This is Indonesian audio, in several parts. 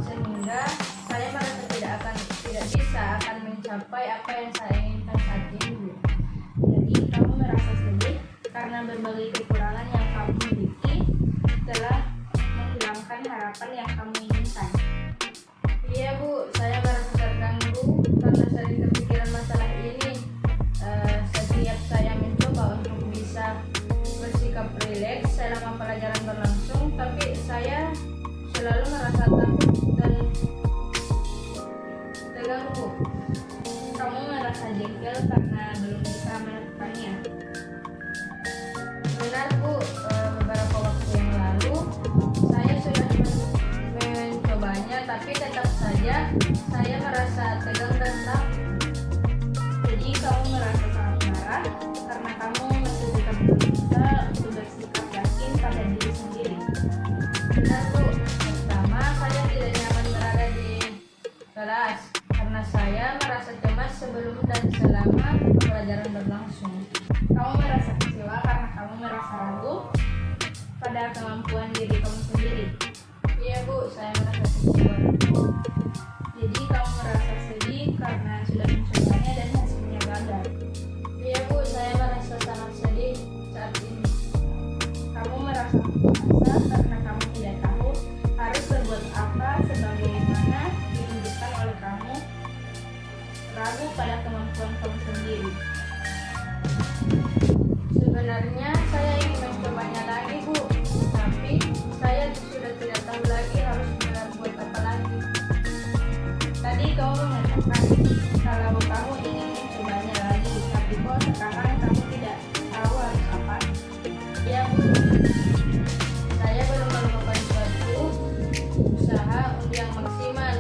sehingga saya merasa tidak bisa akan mencapai apa yang saya inginkan saat ini, Bu. Jadi kamu merasa sedih karena berbagai kekurangan yang kamu miliki telah menghilangkan harapan yang kamu inginkan. Iya, Bu, saya merasa terganggu karena sering terpikiran masalah ini. Setiap saya mencoba untuk bisa bersikap rileks selama pelajaran berlangsung, tapi saya selalu merasa takut dan terganggu. Kamu merasa jengkel karena belum bisa melakukannya. Benar, Bu, beberapa waktu yang lalu saya sudah mencobanya, tapi tetap saja saya merasa tegang dan takut. Jadi kamu merasa sangat marah karena kamu masih belum bisa untuk bersikap yakin pada diri sendiri. Benar, Bu. Pertama, saya tidak nyaman berada di kelas karena saya merasa cemas sebelum dan selama pembelajaran berlangsung. Kamu merasa kecewa karena kamu merasa ragu pada kemampuan diri kamu sendiri. Iya, Bu, saya merasa kecewa. Jadi kamu merasa sedih karena sudah mencobanya dan hasilnya gagal. Iya, Bu, saya merasa sangat sedih saat ini. Kamu merasa putus asa karena kamu tidak tahu harus berbuat apa sebagaimana ditunjukkan oleh kamu, ragu pada kemampuan kamu sendiri. Sebenarnya saya ingin mencobanya lagi, Bu, tapi saya sudah tidak tahu lagi harus berbuat apa lagi. Tadi kamu mengatakan kalau kamu ingin mencobanya lagi, tapi kok sekarang kamu tidak tahu harus apa? Ya, Bu, saya belum melakukan suatu usaha yang maksimal.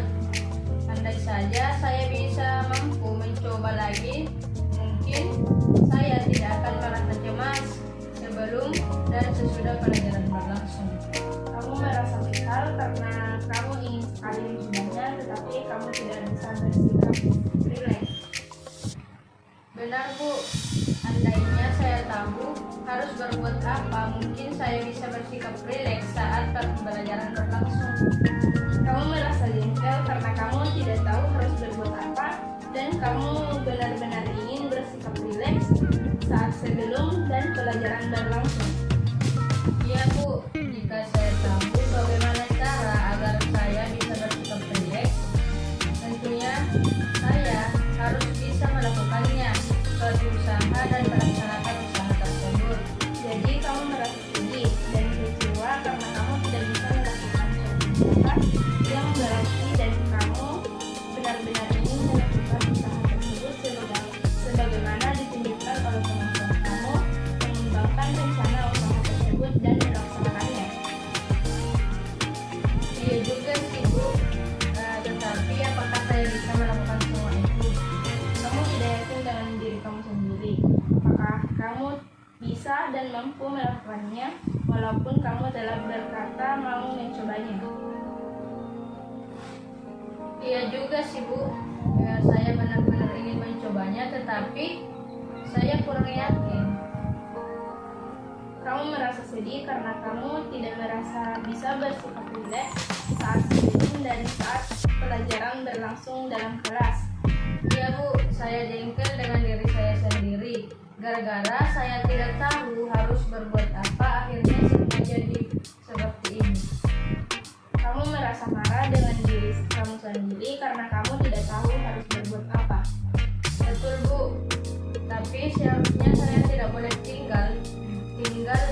Andai saja saya bisa mampu mencoba lagi, mungkin saya tidak akan merasa cemas sebelum dan sesudah pelajaran berlangsung. Kamu merasa kesal karena kamu ingin sekali mencobanya, tetapi kamu tidak bisa bersikap rileks. Benar, Bu, andainya saya tahu harus berbuat apa, mungkin saya bisa bersikap rileks saat pembelajaran berlangsung. Kamu merasa jengkel karena kamu tidak tahu harus berbuat apa dan kamu benar-benar ingin bersikap rileks saat sebelum dan pelajaran berlangsung. Iya, Bu, jika saya tahu bagaimana cara agar saya bisa bersikap rileks, tentunya saya harus bisa melakukannya, suatu usaha dan melaksanakan usaha tersebut. Jadi kamu merasa sedih dan kecewa karena kamu tidak bisa melakukan suatu usaha yang berarti dan kamu benar-benar ingin melakukan usaha tersebut sebagaimana ditunjukkan oleh kemampuan kamu mengembangkan rencana usaha tersebut dan melaksanakannya. Iya juga sih, Bu, tetapi apakah saya bisa melakukan semua itu? Kamu tidak yakin dengan diri kamu sendiri. Apakah kamu bisa dan mampu melakukannya walaupun kamu telah berkata mau mencobanya? Iya juga sih, Bu, saya benar-benar ingin mencobanya, tetapi saya kurang yakin. Kamu merasa sedih karena kamu tidak merasa bisa bersikap rileks saat sebelum dan saat pelajaran berlangsung dalam kelas. Iya, Bu, saya jengkel dengan diri saya sendiri. Gara-gara saya tidak tahu harus berbuat apa, akhirnya semua jadi seperti ini. Kamu merasa marah dengan diri kamu sendiri karena kamu tidak tahu harus berbuat apa. Betul, Bu, tapi seharusnya saya tidak boleh tinggal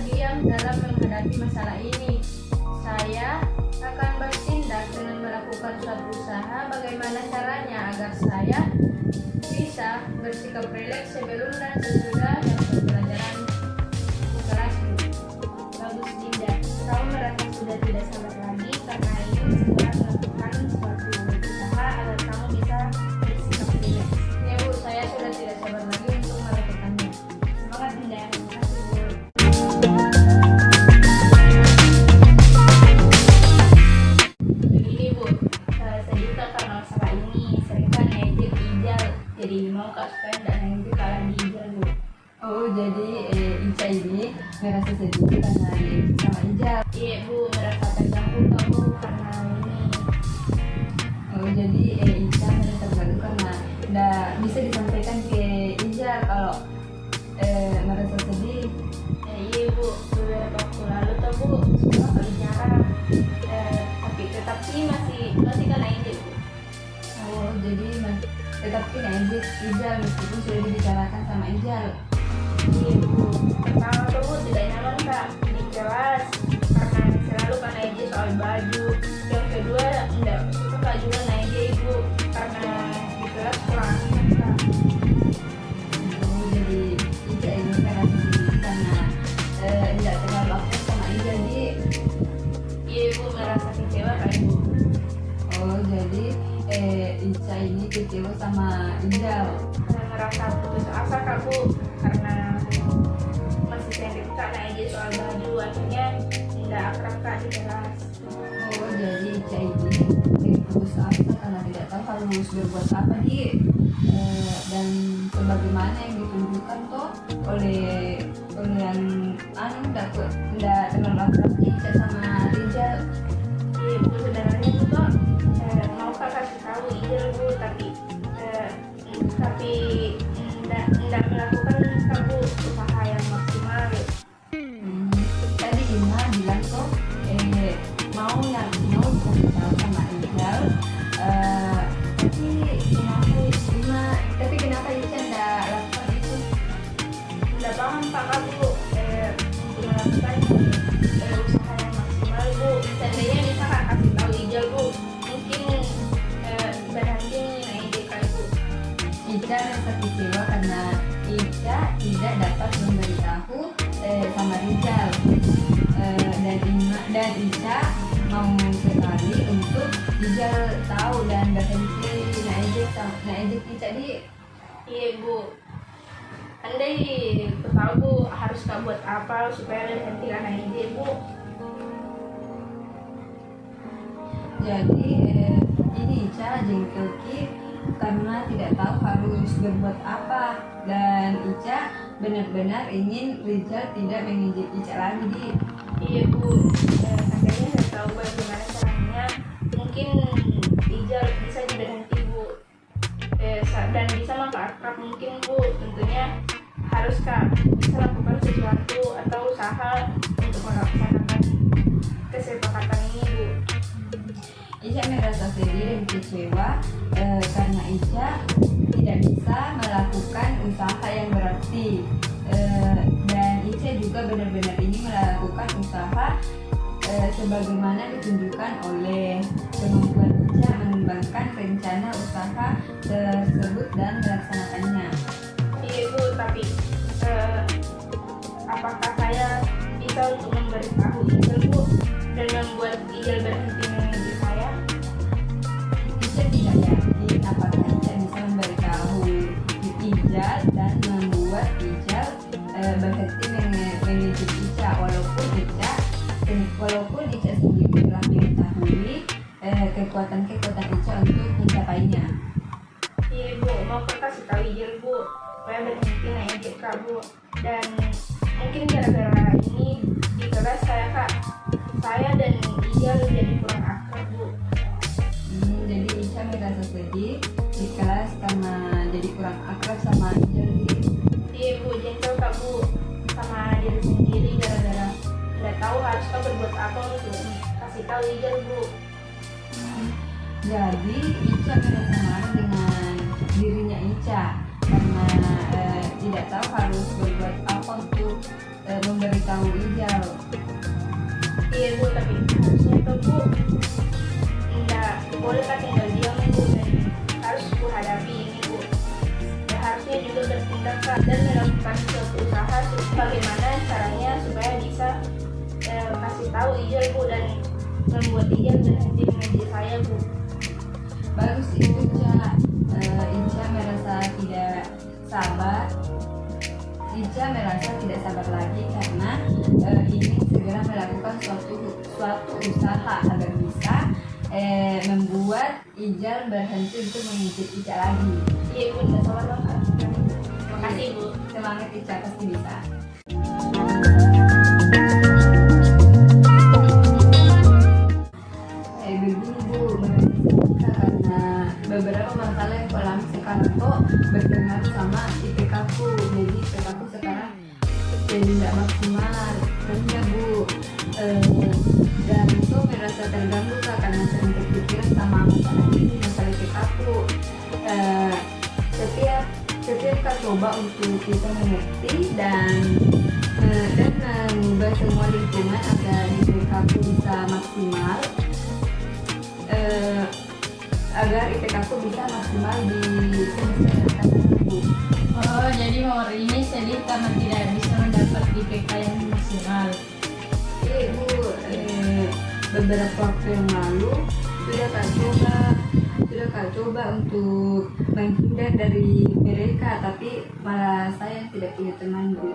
diam dalam menghadapi masalah ini. Saya akan bertindak dengan melakukan suatu usaha bagaimana caranya agar saya bisa bersikap rileks sebelum dan sesudah pembelajaran kelas. Bagus, Dinda. Kamu merasa sudah tidak sabar lagi karena ingin segera melakukan suatu usaha agar kamu bisa bersikap rileks. Ya, Bu, saya sudah tidak sabar lagi untuk melakukannya. Semangat, Dinda. Terima kasih, Bu. Begini, Bu, saya juga karena masalah ini sering kan ngejek Ijal, jadi mau kak supaya tidak ngejek kalah di Ijal, Bu. Oh, jadi Ica ini ngerasa sedih karena diejek sama Ijal. Iya, Bu, merasa terganggu kamu karena ini. ngejek Ijal meskipun sudah dibicarakan sama Ijal. Iya Bu, pertama tuh Bu tidak nyaman Kak di kelas karena selalu kan aja soal baju. Yang kedua enggak suka juga aja Ibu karena di kelas kurang aman Kak. Oh, jadi Ijal ini merasa sedih karena tidak terlalu akrab sama Ijal di. Iya Ibu merasa kecewa Kak Ibu. Oh, jadi Ica ini kecewa sama Ijal. Saya merasa putus asa Kak Bu karena masih pendek Kak aja soal baju akhirnya enggak akrab Kak di kelas. Oh, jadi Ica ini putus asa karena tidak tahu harus berbuat apa di. Dan sebagaimana yang ditunjukkan tuh oleh yang tidak terlalu akrab Ica sama Ijal. Iya Bu, sebenarnya itu tuh mau Kak kasih tahu Ijal Bu, tapi enggak melakukan Kak Bu usaha yang maksimal. Tadi Ima bilang tuh mau dikasih tahu sama Ijal, tapi kenapa Ica nggak lakukan itu? Enggak paham Pak Kak Bu untuk melakukan usaha yang maksimal Bu. Seandainya bisa Kak kasih tahu Ijal Bu, mungkin berhenti naik Kak Bu. Ica merasa kecewa karena Ica tidak dapat memberitahu sama Ijal, dan Ica mau sekali untuk Ijal tahu dan berhenti naik Ica di. Iya Bu, andai tahu Bu harus Kak buat apa supaya berhenti naik Bu. Jadi ini Ica jengkel Ki karena tidak tahu harus berbuat apa, dan Ica benar-benar ingin Rijal tidak mengejek Ica lagi di. Iya Bu, seandainya saya tahu bagaimana caranya, mungkin Ijal bisa diberhenti Bu, dan bisa akrab mungkin Bu. Tentunya harus Kak bisa lakukan sesuatu atau usaha untuk melaksanakan kesepakatan ini Bu. Ica merasa sedih dan kecewa karena Ica tidak bisa melakukan usaha yang berarti, dan Ica juga benar-benar ingin melakukan usaha sebagaimana ditunjukkan oleh kemampuan Ica mengembangkan rencana usaha tersebut dan melaksanakannya. Iya Bu, tapi apakah saya bisa untuk memberitahu Ijal Bu dan membuat Ijal berhenti mengejek saya? Ica tidak yakin apakah Ica bisa memberitahu Ijal dan membuat Ijal berhenti mengejek Ica, walaupun Ica sendiri telah mengetahui kekuatan Ica untuk mencapainya. Iya Bu, mau kasih tahu Ijal Bu supaya berhenti naik Kak Bu. Dan mungkin gara-gara ini di kelas saya dan Ijal jadi kurang akrab Bu. Jadi Ica merasa sedih di kelas karena jadi kurang akrab sama Ijal. Iya Bu, jengkel Kak Bu sama diri sendiri gara-gara nggak tahu harus berbuat apa untuk kasih tahu Ijal Bu. Jadi Ica merasa marah dengan dirinya Ica karena tidak tahu harus berbuat apa untuk memberitahu Ijal. Iya Bu, tapi harusnya tuh Bu nggak boleh Kak tinggal diam Bu, dan harus Bu hadapi ini Bu. Ya, harusnya juga bertindak Kak dan melakukan suatu usaha bagaimana caranya supaya bisa kasih tahu Ijal Bu dan membuat Ijal berhenti mengejek saya Bu. Bagus itu Ica. Ica merasa tidak sabar. Ica merasa tidak sabar lagi karena ingin segera melakukan suatu usaha agar bisa membuat Ijal berhenti untuk mengejek Ica lagi. Iya Bu, tidak sabar Kak. Terima kasih Bu. Semangat Ica, pasti bisa. Begini Bu, karena beberapa masalah yang aku alami sekarang kok berpengaruh sama IPK ku. Jadi IPK ku sekarang jadi tidak maksimal terusnya Bu, dan itu merasa terganggu Kak, karena sering berpikiran sama masalah IPK ku. Kak coba untuk kita mengerti dan mengubah semua lingkungan agar IPK aku bisa maksimal, agar IPK aku bisa maksimal di semester yang akan datang. Oh, jadi Mawar ini sedih karena tidak bisa mendapat IPK yang maksimal. Iya Ibu, beberapa waktu yang lalu sudah Kak coba untuk menghindar dari mereka, tapi malah saya yang tidak punya teman Bu.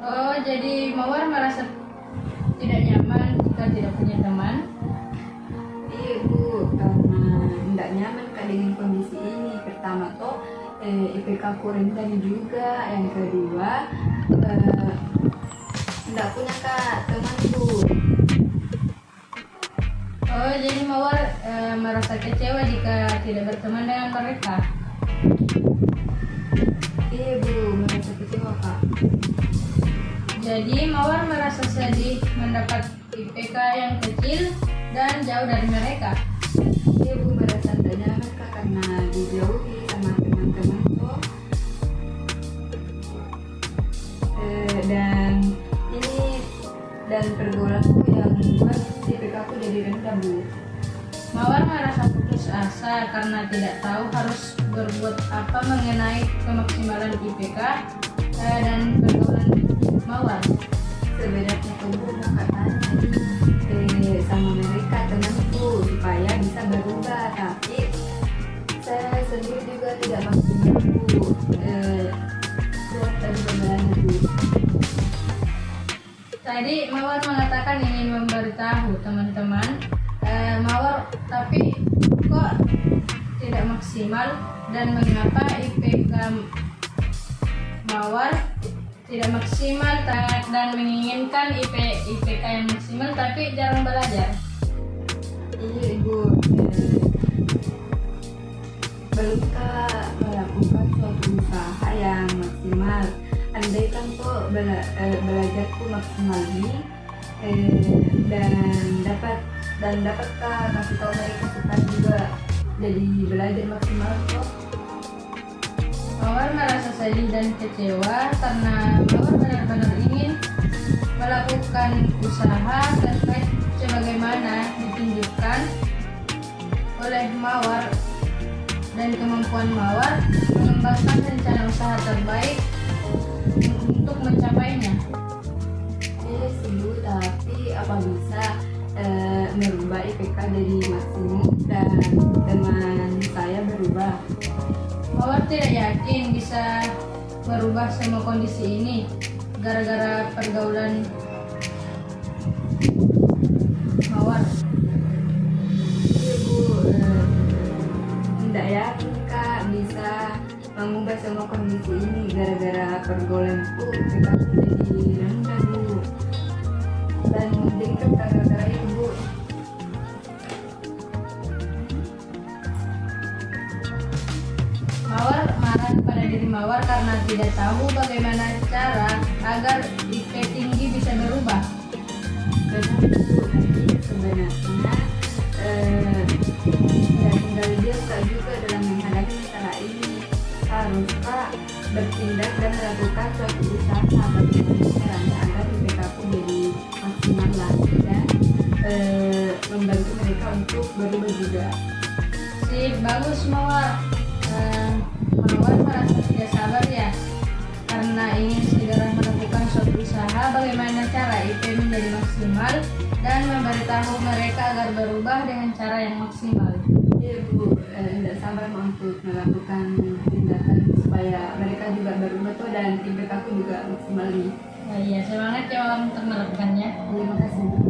Oh, jadi Mawar merasa tidak nyaman jika tidak punya teman. Iya Bu, karena tidak nyaman Kak dengan kondisi ini. Pertama toh IPK aku rendah juga, yang kedua tidak punya Kak teman Bu. Oh, jadi Mawar merasa kecewa jika tidak berteman dengan mereka. Iya Bu, merasa kecewa Kak. Jadi Mawar merasa sedih mendapat IPK yang kecil dan jauh dari mereka. Iya Bu, merasa tidak nyaman Kak karena dijauhi sama teman-teman tuh. Dan pergaulanku yang membuat IPK aku jadi rendah Bu. Mawar merasa putus asa karena tidak tahu harus berbuat apa mengenai kemaksimalan IPK dan pergaulan Mawar. Sebenarnya tuh Bu mau katanya sama mereka temanku supaya bisa berubah, tapi saya sendiri juga tidak maksimal Bu. Buat tadi bagaimana Bu? Tadi Mawar mengatakan ingin memberitahu teman-teman Mawar, tapi kok tidak maksimal dan mengapa IPK Mawar tidak maksimal dan menginginkan IPK yang maksimal tapi jarang belajar. Iya Ibu, belumkah melakukan suatu usaha yang maksimal? Andaikan kok belajarku maksimal ini dan dapatkah kasih tahu mereka supaya juga jadi belajar maksimal kok? Mawar merasa sedih dan kecewa karena Mawar benar-benar ingin melakukan usaha terkait sebagaimana ditunjukkan oleh Mawar dan kemampuan Mawar mengembangkan rencana usaha terbaik untuk mencapainya. Iya sih Bu, tapi apa bisa merubah IPK jadi maksimum dan teman saya berubah? Mawar tidak yakin bisa merubah semua kondisi ini gara-gara pergaulan Mawar. Iya Bu, tidak yakin Kak bisa mengubah semua kondisi ini gara-gara pergaulanku IPK jadi rendah Bu. Dan mungkin kan gara-gara itu Bu. Mawar marah kepada diri Mawar karena tidak tahu bagaimana cara agar IP tinggi bisa berubah. Benar Bu, tapi sebenarnya tidak tinggal dia Kak juga dalam menghadapi masalah ini. Harus Kak bertindak dan melakukan suatu usaha bagaimana caranya agar IPK aku jadi maksimal lagi dan membantu mereka untuk berubah juga. Sip, bagus Mawar. Mawar merasa tidak sabar ya karena ingin segera melakukan suatu usaha bagaimana cara IP menjadi maksimal dan memberitahu mereka agar berubah dengan cara yang maksimal. Iya Bu, tidak sabar untuk melakukan tindakan supaya mereka juga berubah tuh dan IPK aku juga maksimal nih. Ya, iya, semangat ya Mawar untuk melakukannya. Terima kasih Bu.